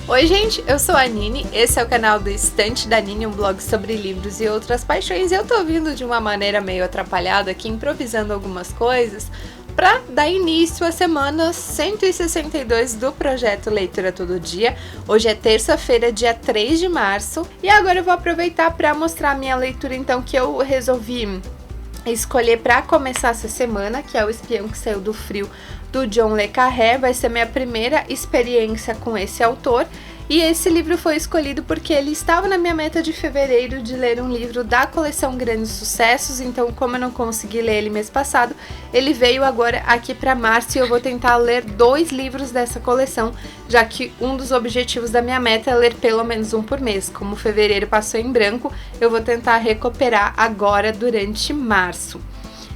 Oi gente, eu sou a Nini, esse é o canal do Estante da Nini, um blog sobre livros e outras paixões. Eu tô vindo de uma maneira meio atrapalhada aqui, improvisando algumas coisas, para dar início à semana 162 do projeto Leitura Todo Dia. Hoje é terça-feira, dia 3 de março, e agora eu vou aproveitar para mostrar a minha leitura então que eu resolvi escolher para começar essa semana, que é O Espião que Saiu do Frio, do John le Carré. Vai ser minha primeira experiência com esse autor, e esse livro foi escolhido porque ele estava na minha meta de fevereiro de ler um livro da coleção Grandes Sucessos. Então, como eu não consegui ler ele mês passado, ele veio agora aqui para março e eu vou tentar ler 2 livros dessa coleção, já que um dos objetivos da minha meta é ler pelo menos um por mês. Como fevereiro passou em branco, eu vou tentar recuperar agora durante março.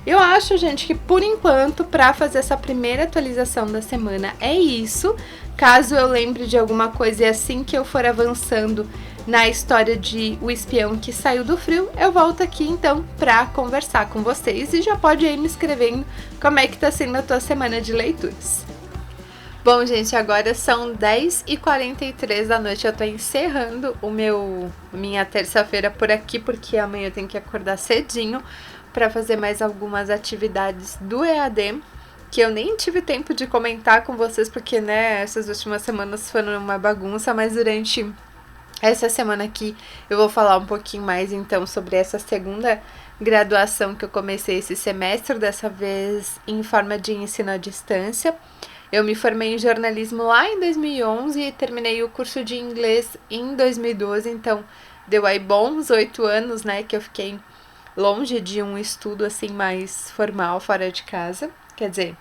Eu acho, gente, que por enquanto, para fazer essa primeira atualização da semana, é isso. Caso eu lembre de alguma coisa e assim que eu for avançando na história de O Espião que Saiu do Frio, eu volto aqui então para conversar com vocês, e já pode ir me escrevendo como é que tá sendo a tua semana de leituras. Bom, gente, agora são 10h43 da noite, eu tô encerrando minha terça-feira por aqui, porque amanhã eu tenho que acordar cedinho para fazer mais algumas atividades do EAD, que eu nem tive tempo de comentar com vocês, porque, né, essas últimas semanas foram uma bagunça, mas durante essa semana aqui eu vou falar um pouquinho mais, então, sobre essa segunda graduação que eu comecei esse semestre, dessa vez em forma de ensino à distância. Eu me formei em jornalismo lá em 2011 e terminei o curso de inglês em 2012, então deu aí bons 8 anos, né, que eu fiquei longe de um estudo assim mais formal, fora de casa. Quer dizer,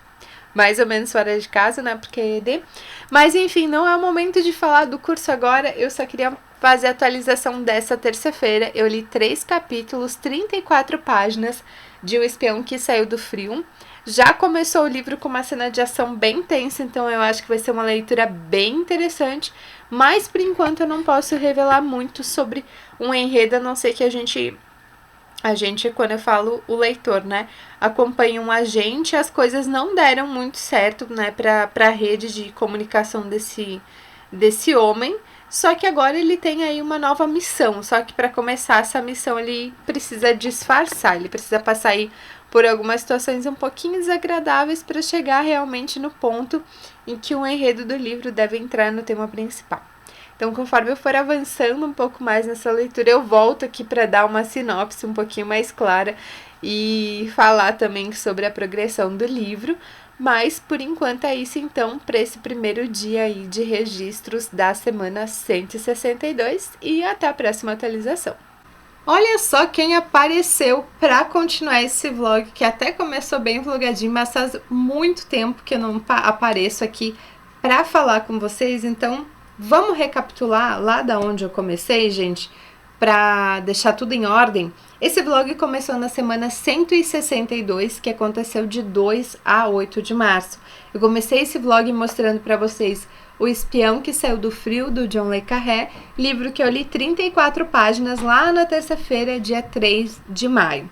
mais ou menos fora de casa, né, porque é ED. Mas enfim, não é o momento de falar do curso agora, eu só queria fazer a atualização dessa terça-feira. Eu li 3 capítulos, 34 páginas de O Espião que Saiu do Frio. Já começou o livro com uma cena de ação bem tensa, então eu acho que vai ser uma leitura bem interessante, mas por enquanto eu não posso revelar muito sobre um enredo, a não ser que a gente, quando eu falo o leitor, né, acompanha um agente. As coisas não deram muito certo, né, para a rede de comunicação desse homem, só que agora ele tem aí uma nova missão, só que para começar essa missão ele precisa disfarçar, ele precisa passar aí por algumas situações um pouquinho desagradáveis para chegar realmente no ponto em que o enredo do livro deve entrar no tema principal. Então, conforme eu for avançando um pouco mais nessa leitura, eu volto aqui para dar uma sinopse um pouquinho mais clara e falar também sobre a progressão do livro. Mas, por enquanto, é isso então para esse primeiro dia aí de registros da semana 162, e até a próxima atualização. Olha só quem apareceu para continuar esse vlog, que até começou bem vlogadinho, mas faz muito tempo que eu não apareço aqui para falar com vocês. Então, vamos recapitular lá da onde eu comecei, gente, para deixar tudo em ordem. Esse vlog começou na semana 162, que aconteceu de 2 a 8 de março. Eu comecei esse vlog mostrando para vocês O Espião que Saiu do Frio, do John le Carré, livro que eu li 34 páginas lá na terça-feira, dia 3 de maio.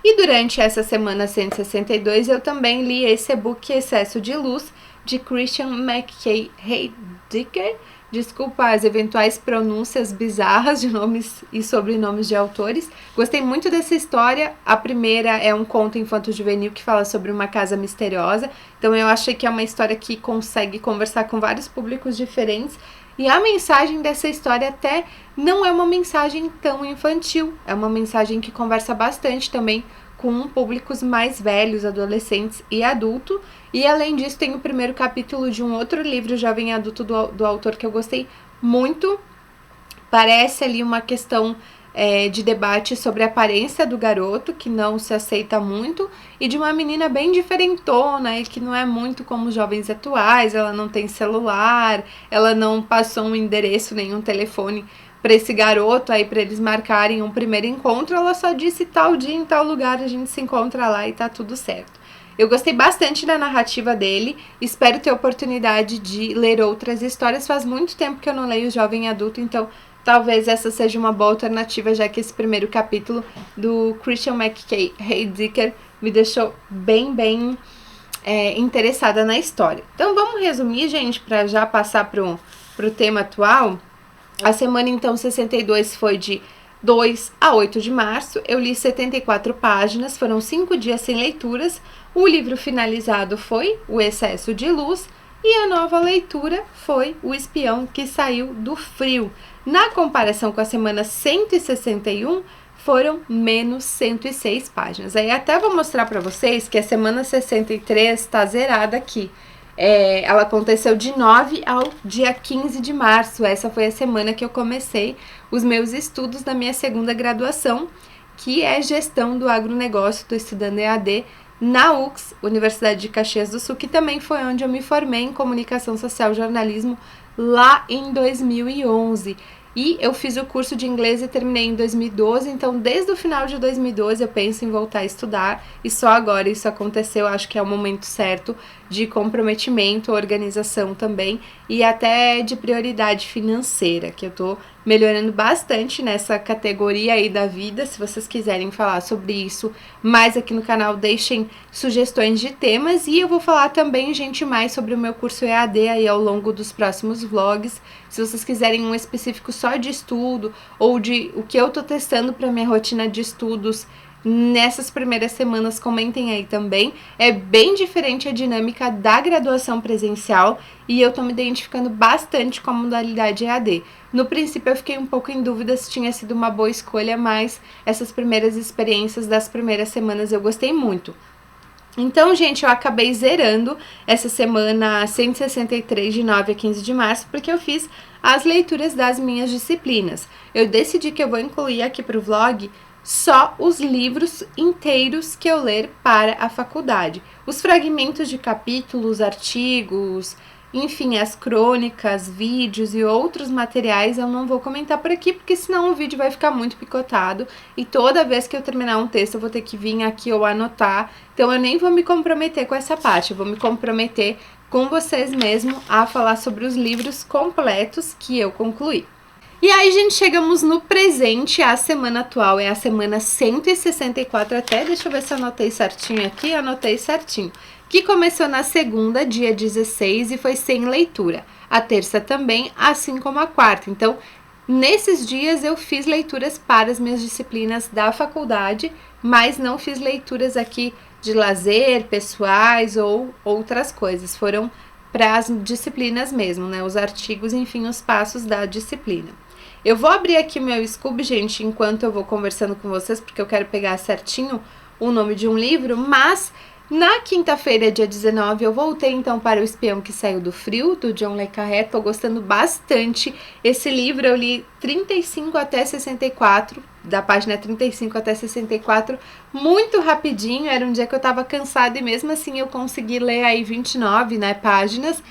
E durante essa semana 162 eu também li esse e-book Excesso de Luz, de Christian McKay Heidicker. Desculpa as eventuais pronúncias bizarras de nomes e sobrenomes de autores. Gostei muito dessa história. A primeira é um conto infanto-juvenil que fala sobre uma casa misteriosa. Então eu achei que é uma história que consegue conversar com vários públicos diferentes. E a mensagem dessa história até não é uma mensagem tão infantil. É uma mensagem que conversa bastante também com públicos mais velhos, adolescentes e adulto. E além disso, tem o primeiro capítulo de um outro livro, Jovem Adulto, do autor, que eu gostei muito. Parece ali uma questão de debate sobre a aparência do garoto, que não se aceita muito, e de uma menina bem diferentona, e que não é muito como os jovens atuais. Ela não tem celular, ela não passou um endereço, nenhum telefone para esse garoto aí, para eles marcarem um primeiro encontro. Ela só disse tal dia, em tal lugar, a gente se encontra lá e tá tudo certo. Eu gostei bastante da narrativa dele, espero ter oportunidade de ler outras histórias. Faz muito tempo que eu não leio Jovem Adulto, então talvez essa seja uma boa alternativa, já que esse primeiro capítulo do Christian McKay Heidicker me deixou bem interessada na história. Então vamos resumir, gente, para já passar para o tema atual, a semana então 62 foi de 2 a 8 de março, eu li 74 páginas, foram 5 dias sem leituras, o livro finalizado foi O Excesso de Luz e a nova leitura foi O Espião que Saiu do Frio. Na comparação com a semana 161, foram menos 106 páginas. Aí até vou mostrar para vocês que a semana 63 está zerada aqui. Ela aconteceu de 9 ao dia 15 de março. Essa foi a semana que eu comecei os meus estudos da minha segunda graduação, que é Gestão do Agronegócio. Estou estudando EAD na UX, Universidade de Caxias do Sul, que também foi onde eu me formei em Comunicação Social e Jornalismo lá em 2011. E eu fiz o curso de inglês e terminei em 2012, então desde o final de 2012 eu penso em voltar a estudar e só agora isso aconteceu, acho que é o momento certo de comprometimento, organização também e até de prioridade financeira, que eu tô melhorando bastante nessa categoria aí da vida. Se vocês quiserem falar sobre isso mais aqui no canal, deixem sugestões de temas e eu vou falar também, gente, mais sobre o meu curso EAD aí ao longo dos próximos vlogs. Se vocês quiserem um específico só de estudo ou de o que eu tô testando para minha rotina de estudos nessas primeiras semanas, comentem aí também. É bem diferente a dinâmica da graduação presencial e eu tô me identificando bastante com a modalidade EAD. No princípio eu fiquei um pouco em dúvida se tinha sido uma boa escolha, mas essas primeiras experiências das primeiras semanas eu gostei muito. Então, gente, eu acabei zerando essa semana 163 de 9 a 15 de março, porque eu fiz as leituras das minhas disciplinas. Eu decidi que eu vou incluir aqui para o vlog só os livros inteiros que eu ler para a faculdade. Os fragmentos de capítulos, artigos, enfim, as crônicas, vídeos e outros materiais eu não vou comentar por aqui, porque senão o vídeo vai ficar muito picotado e toda vez que eu terminar um texto eu vou ter que vir aqui ou anotar, então eu nem vou me comprometer com essa parte, eu vou me comprometer com vocês mesmo a falar sobre os livros completos que eu concluí. E aí, gente, chegamos no presente, a semana atual é a semana 164 até, deixa eu ver se eu anotei certinho aqui, anotei certinho, que começou na segunda, dia 16, e foi sem leitura. A terça também, assim como a quarta. Então, nesses dias eu fiz leituras para as minhas disciplinas da faculdade, mas não fiz leituras aqui de lazer, pessoais ou outras coisas. Foram para as disciplinas mesmo, né? Os artigos, enfim, os passos da disciplina. Eu vou abrir aqui meu Scoob, gente, enquanto eu vou conversando com vocês, porque eu quero pegar certinho o nome de um livro, mas na quinta-feira, dia 19, eu voltei então para O Espião que Saiu do Frio, do John le Carré. Tô gostando bastante. Esse livro eu li 35 até 64, da página 35 até 64, muito rapidinho. Era um dia que eu tava cansada e mesmo assim eu consegui ler aí 29, né, páginas.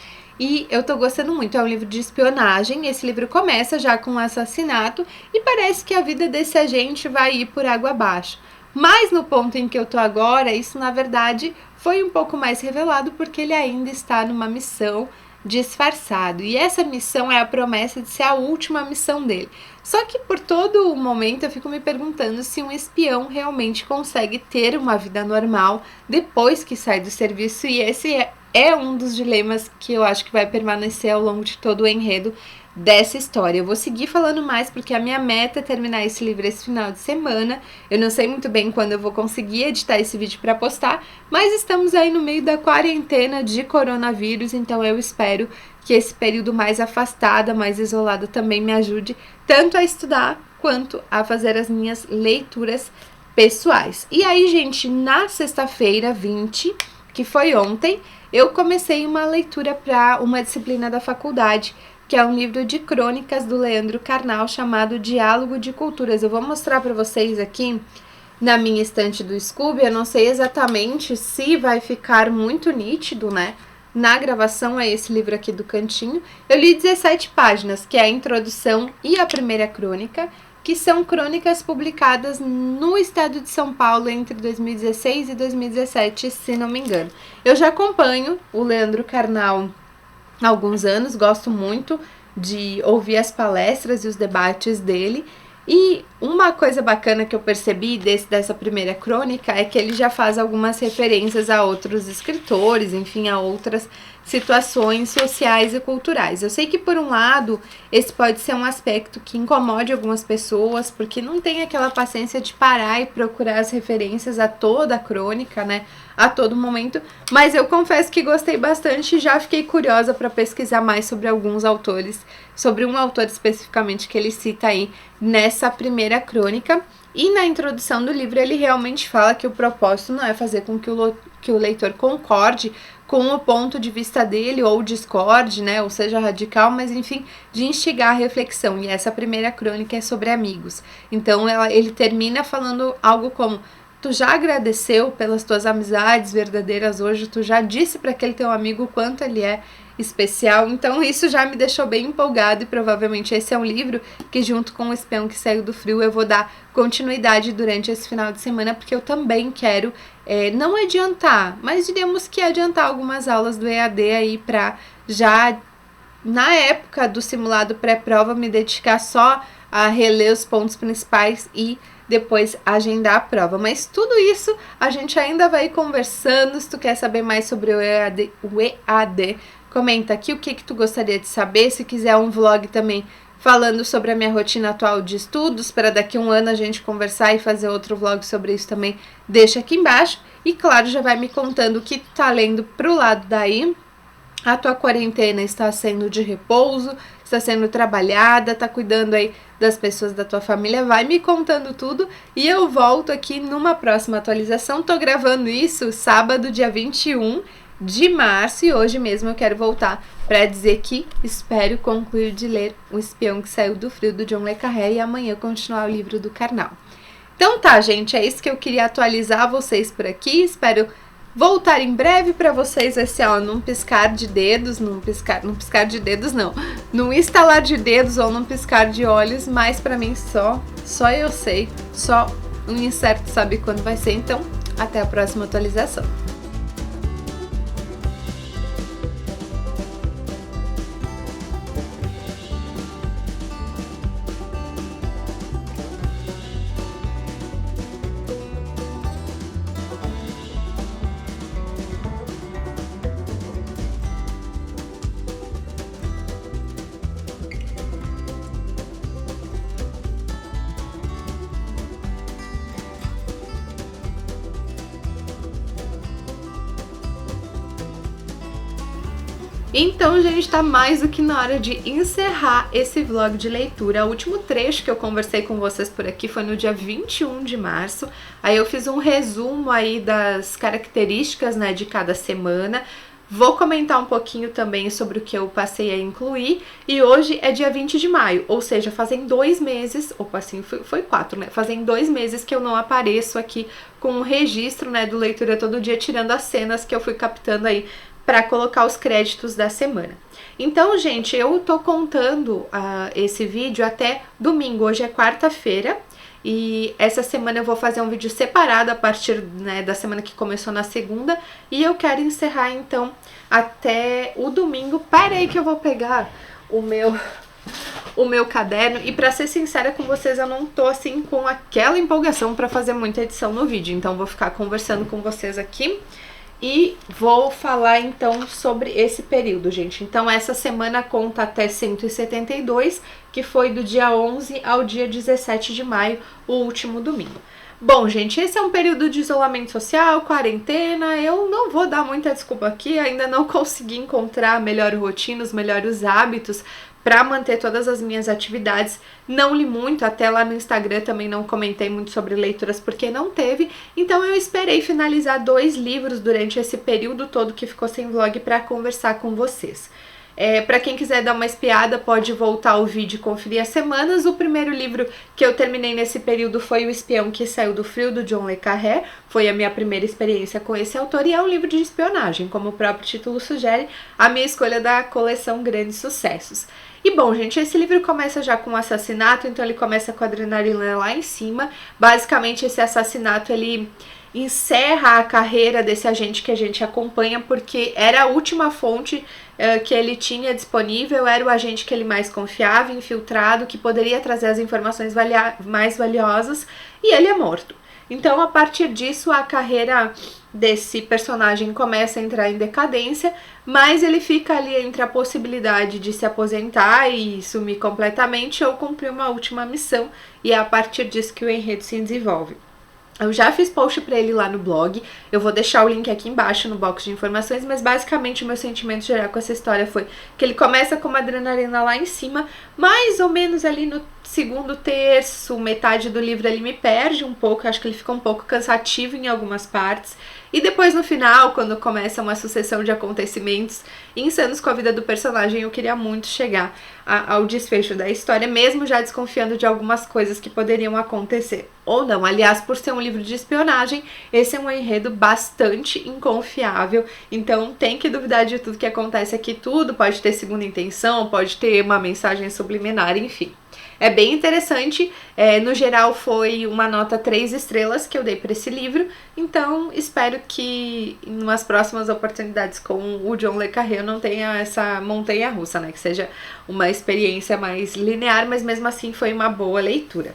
E eu tô gostando muito, é um livro de espionagem. Esse livro começa já com um assassinato e parece que a vida desse agente vai ir por água abaixo. Mas no ponto em que eu tô agora, isso na verdade foi um pouco mais revelado porque ele ainda está numa missão disfarçado. E essa missão é a promessa de ser a última missão dele. Só que por todo o momento eu fico me perguntando se um espião realmente consegue ter uma vida normal depois que sai do serviço. E esse é um dos dilemas que eu acho que vai permanecer ao longo de todo o enredo dessa história. Eu vou seguir falando mais porque a minha meta é terminar esse livro esse final de semana. Eu não sei muito bem quando eu vou conseguir editar esse vídeo para postar, mas estamos aí no meio da quarentena de coronavírus, então eu espero que esse período mais afastada, mais isolada também me ajude tanto a estudar quanto a fazer as minhas leituras pessoais. E aí, gente, na sexta-feira 20, que foi ontem, eu comecei uma leitura para uma disciplina da faculdade, que é um livro de crônicas do Leandro Carnal chamado Diálogo de Culturas. Eu vou mostrar para vocês aqui na minha estante do Scoob. Eu não sei exatamente se vai ficar muito nítido, né, na gravação. É esse livro aqui do cantinho. Eu li 17 páginas, que é a introdução e a primeira crônica, que são crônicas publicadas no estado de São Paulo entre 2016 e 2017, se não me engano. Eu já acompanho o Leandro Carnal há alguns anos, gosto muito de ouvir as palestras e os debates dele. E uma coisa bacana que eu percebi dessa primeira crônica é que ele já faz algumas referências a outros escritores, enfim, a outras situações sociais e culturais. Eu sei que, por um lado, esse pode ser um aspecto que incomode algumas pessoas, porque não tem aquela paciência de parar e procurar as referências a toda a crônica, né, a todo momento, mas eu confesso que gostei bastante e já fiquei curiosa para pesquisar mais sobre alguns autores, sobre um autor especificamente que ele cita aí nessa primeira crônica. E na introdução do livro ele realmente fala que o propósito não é fazer com que o leitor concorde com o ponto de vista dele, ou discorde, né, ou seja, radical, mas enfim, de instigar a reflexão. E essa primeira crônica é sobre amigos. Então ele termina falando algo como: tu já agradeceu pelas tuas amizades verdadeiras hoje? Tu já disse para aquele teu amigo o quanto ele é especial? Então isso já me deixou bem empolgado, e provavelmente esse é um livro que, junto com O Espião que Saiu do Frio, eu vou dar continuidade durante esse final de semana, porque eu também quero não adiantar, mas diríamos que adiantar algumas aulas do EAD aí para já na época do simulado pré-prova me dedicar só a reler os pontos principais e depois agendar a prova. Mas tudo isso a gente ainda vai conversando. Se tu quer saber mais sobre o EAD, comenta aqui o que tu gostaria de saber. Se quiser um vlog também falando sobre a minha rotina atual de estudos, para daqui a um ano a gente conversar e fazer outro vlog sobre isso também, deixa aqui embaixo. E claro, já vai me contando o que tu tá lendo pro lado daí. A tua quarentena está sendo de repouso, está sendo trabalhada, está cuidando aí das pessoas da tua família? Vai me contando tudo e eu volto aqui numa próxima atualização. Tô gravando isso sábado, dia 21 de março, e hoje mesmo eu quero voltar para dizer que espero concluir de ler O Espião que Saiu do Frio, do John le Carré, e amanhã continuar o livro do Karnal. Então tá, gente, é isso que eu queria atualizar vocês por aqui. Espero voltar em breve para vocês, num piscar de dedos, num estalar de dedos ou num piscar de olhos, mas para mim só eu sei, só um incerto sabe quando vai ser. Então, até a próxima atualização. Então, gente, tá mais do que na hora de encerrar esse vlog de leitura. O último trecho que eu conversei com vocês por aqui foi no dia 21 de março. Aí eu fiz um resumo aí das características, né, de cada semana. Vou comentar um pouquinho também sobre o que eu passei a incluir. E hoje é dia 20 de maio, ou seja, fazem 2 meses, opa, assim, foi 4, né? Fazem 2 meses que eu não apareço aqui com um registro, né, do Leitura Todo Dia, tirando as cenas que eu fui captando aí para colocar os créditos da semana. Então, gente, eu tô contando esse vídeo até domingo. Hoje é quarta-feira e essa semana eu vou fazer um vídeo separado a partir, né, da semana que começou na segunda, e eu quero encerrar então até o domingo. Para aí que eu vou pegar o meu caderno, e pra ser sincera com vocês, eu não tô assim com aquela empolgação pra fazer muita edição no vídeo, então vou ficar conversando com vocês aqui. E vou falar então sobre esse período, gente. Então essa semana conta até 172, que foi do dia 11 ao dia 17 de maio, o último domingo. Bom, gente, esse é um período de isolamento social, quarentena. Eu não vou dar muita desculpa aqui, ainda não consegui encontrar a melhor rotina, os melhores hábitos para manter todas as minhas atividades. Não li muito, até lá no Instagram também não comentei muito sobre leituras porque não teve, então eu esperei finalizar 2 livros durante esse período todo que ficou sem vlog para conversar com vocês. Para quem quiser dar uma espiada, pode voltar ao vídeo e conferir as semanas. O primeiro livro que eu terminei nesse período foi O Espião que Saiu do Frio, do John le Carré. Foi a minha primeira experiência com esse autor, e é um livro de espionagem, como o próprio título sugere, a minha escolha da coleção Grandes Sucessos. E bom, gente, esse livro começa já com um assassinato, então ele começa com a adrenalina lá em cima. Basicamente, esse assassinato, ele encerra a carreira desse agente que a gente acompanha, porque era a última fonte que ele tinha disponível, era o agente que ele mais confiava, infiltrado, que poderia trazer as informações mais valiosas, e ele é morto. Então, a partir disso, a carreira desse personagem começa a entrar em decadência, mas ele fica ali entre a possibilidade de se aposentar e sumir completamente ou cumprir uma última missão, e é a partir disso que o enredo se desenvolve. Eu já fiz post pra ele lá no blog, eu vou deixar o link aqui embaixo no box de informações, mas basicamente o meu sentimento geral com essa história foi que ele começa com uma adrenalina lá em cima, mais ou menos ali no segundo terço, metade do livro ele me perde um pouco, acho que ele fica um pouco cansativo em algumas partes, e depois no final, quando começa uma sucessão de acontecimentos insanos com a vida do personagem, eu queria muito chegar ao desfecho da história, mesmo já desconfiando de algumas coisas que poderiam acontecer. Ou não, aliás, por ser um livro de espionagem, esse é um enredo bastante inconfiável, então tem que duvidar de tudo que acontece aqui, tudo pode ter segunda intenção, pode ter uma mensagem subliminar, enfim. É bem interessante, no geral foi uma nota 3 estrelas que eu dei para esse livro, então espero que em umas próximas oportunidades com o John le Carré eu não tenha essa montanha russa, né, que seja uma experiência mais linear, mas mesmo assim foi uma boa leitura.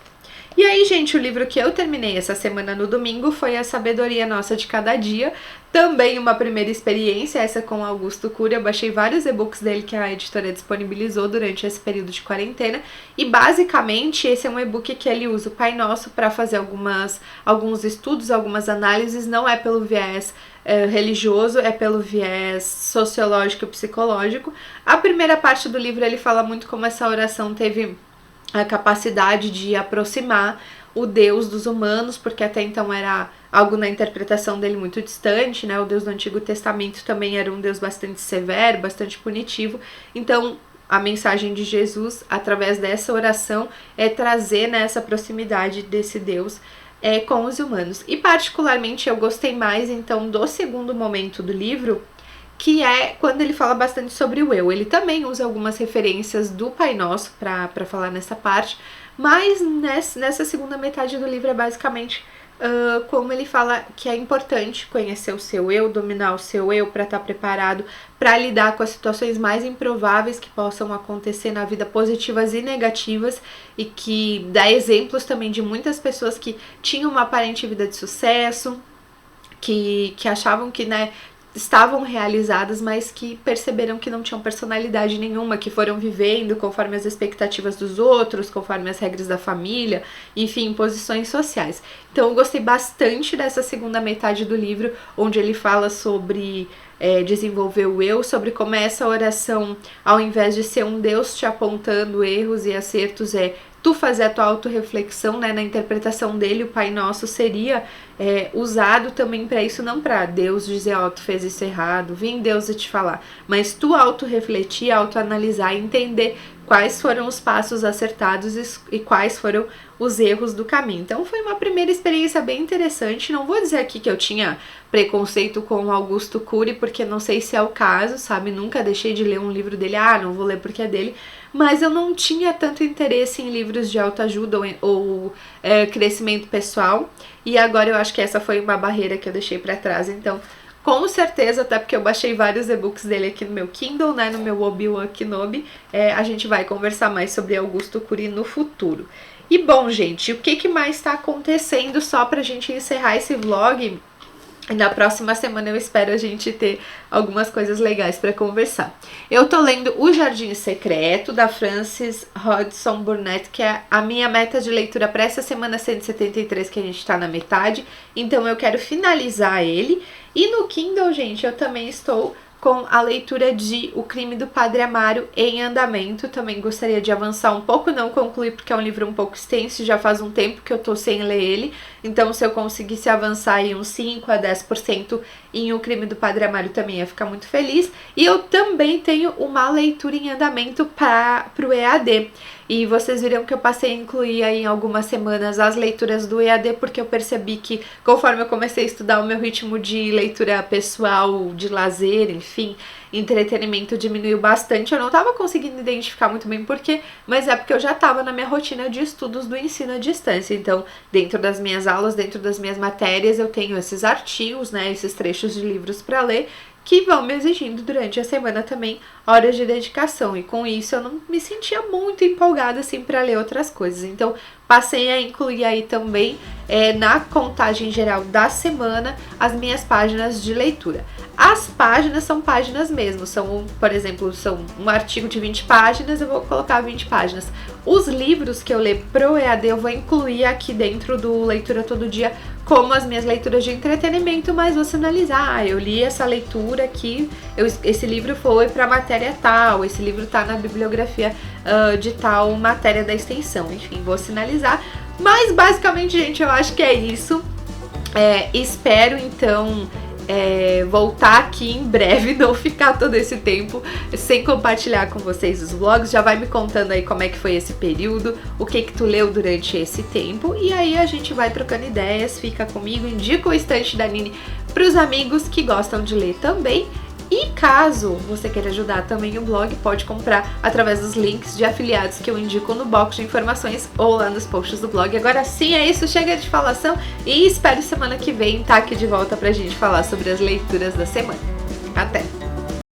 E aí, gente, o livro que eu terminei essa semana no domingo foi A Sabedoria Nossa de Cada Dia, também uma primeira experiência, essa com Augusto Cury. Eu baixei vários e-books dele que a editora disponibilizou durante esse período de quarentena, e basicamente esse é um e-book que ele usa o Pai Nosso para fazer alguns estudos, algumas análises, não é pelo viés religioso, é pelo viés sociológico e psicológico. A primeira parte do livro ele fala muito como essa oração teve a capacidade de aproximar o Deus dos humanos, porque até então era algo na interpretação dele muito distante, né? O Deus do Antigo Testamento também era um Deus bastante severo, bastante punitivo. Então, a mensagem de Jesus, através dessa oração, é trazer, né, essa proximidade desse Deus com os humanos. E particularmente eu gostei mais, então, do segundo momento do livro, que é quando ele fala bastante sobre o eu. Ele também usa algumas referências do Pai Nosso para falar nessa parte, mas nessa segunda metade do livro é basicamente como ele fala que é importante conhecer o seu eu, dominar o seu eu para estar preparado para lidar com as situações mais improváveis que possam acontecer na vida, positivas e negativas, e que dá exemplos também de muitas pessoas que tinham uma aparente vida de sucesso, que achavam que, né, estavam realizadas, mas que perceberam que não tinham personalidade nenhuma, que foram vivendo conforme as expectativas dos outros, conforme as regras da família, enfim, posições sociais. Então eu gostei bastante dessa segunda metade do livro, onde ele fala sobre desenvolver o eu, sobre como essa oração, ao invés de ser um Deus te apontando erros e acertos, tu fazer a tua autorreflexão, né? Na interpretação dele, o Pai Nosso seria usado também para isso, não para Deus dizer, tu fez isso errado, vim Deus e te falar, mas tu autorrefletir, autoanalisar, entender quais foram os passos acertados e quais foram os erros do caminho. Então foi uma primeira experiência bem interessante. Não vou dizer aqui que eu tinha preconceito com o Augusto Cury, porque não sei se é o caso, sabe? Nunca deixei de ler um livro dele, não vou ler porque é dele, mas eu não tinha tanto interesse em livros de autoajuda ou crescimento pessoal, e agora eu acho que essa foi uma barreira que eu deixei pra trás. Então, com certeza, até porque eu baixei vários e-books dele aqui no meu Kindle, né, no meu Obi-Wan Kenobi, a gente vai conversar mais sobre Augusto Cury no futuro. E bom, gente, o que mais está acontecendo, só pra gente encerrar esse vlog? Na próxima semana eu espero a gente ter algumas coisas legais para conversar. Eu tô lendo O Jardim Secreto, da Frances Hodgson Burnett, que é a minha meta de leitura para essa semana 173, que a gente tá na metade. Então eu quero finalizar ele. E no Kindle, gente, eu também estou com a leitura de O Crime do Padre Amaro em andamento. Também gostaria de avançar um pouco, não concluir porque é um livro um pouco extenso, já faz um tempo que eu tô sem ler ele, então se eu conseguisse avançar aí uns 5 a 10% em O Crime do Padre Amaro também ia ficar muito feliz. E eu também tenho uma leitura em andamento pro EAD. E vocês viram que eu passei a incluir aí em algumas semanas as leituras do EAD, porque eu percebi que conforme eu comecei a estudar, o meu ritmo de leitura pessoal, de lazer, enfim, entretenimento diminuiu bastante. Eu não estava conseguindo identificar muito bem porquê, mas é porque eu já estava na minha rotina de estudos do ensino à distância. Então, dentro das minhas aulas, dentro das minhas matérias, eu tenho esses artigos, né, esses trechos de livros para ler, que vão me exigindo durante a semana também horas de dedicação, e com isso eu não me sentia muito empolgada assim para ler outras coisas. Então passei a incluir aí também na contagem geral da semana as minhas páginas de leitura. As páginas são páginas mesmo, por exemplo, são um artigo de 20 páginas, eu vou colocar 20 páginas. Os livros que eu leio pro EAD eu vou incluir aqui dentro do Leitura Todo Dia como as minhas leituras de entretenimento, mas vou sinalizar, eu li essa leitura aqui, esse livro foi para matéria tal, esse livro tá na bibliografia de tal matéria da extensão, enfim, vou sinalizar. Mas basicamente, gente, eu acho que é isso. Espero então voltar aqui em breve, não ficar todo esse tempo sem compartilhar com vocês os vlogs. Já vai me contando aí como é que foi esse período, o que tu leu durante esse tempo, e aí a gente vai trocando ideias, fica comigo, indica o Estante da Nini pros amigos que gostam de ler também. E caso você queira ajudar também o blog, pode comprar através dos links de afiliados que eu indico no box de informações ou lá nos posts do blog. Agora sim, é isso, chega de falação e espero semana que vem estar aqui de volta pra gente falar sobre as leituras da semana. Até!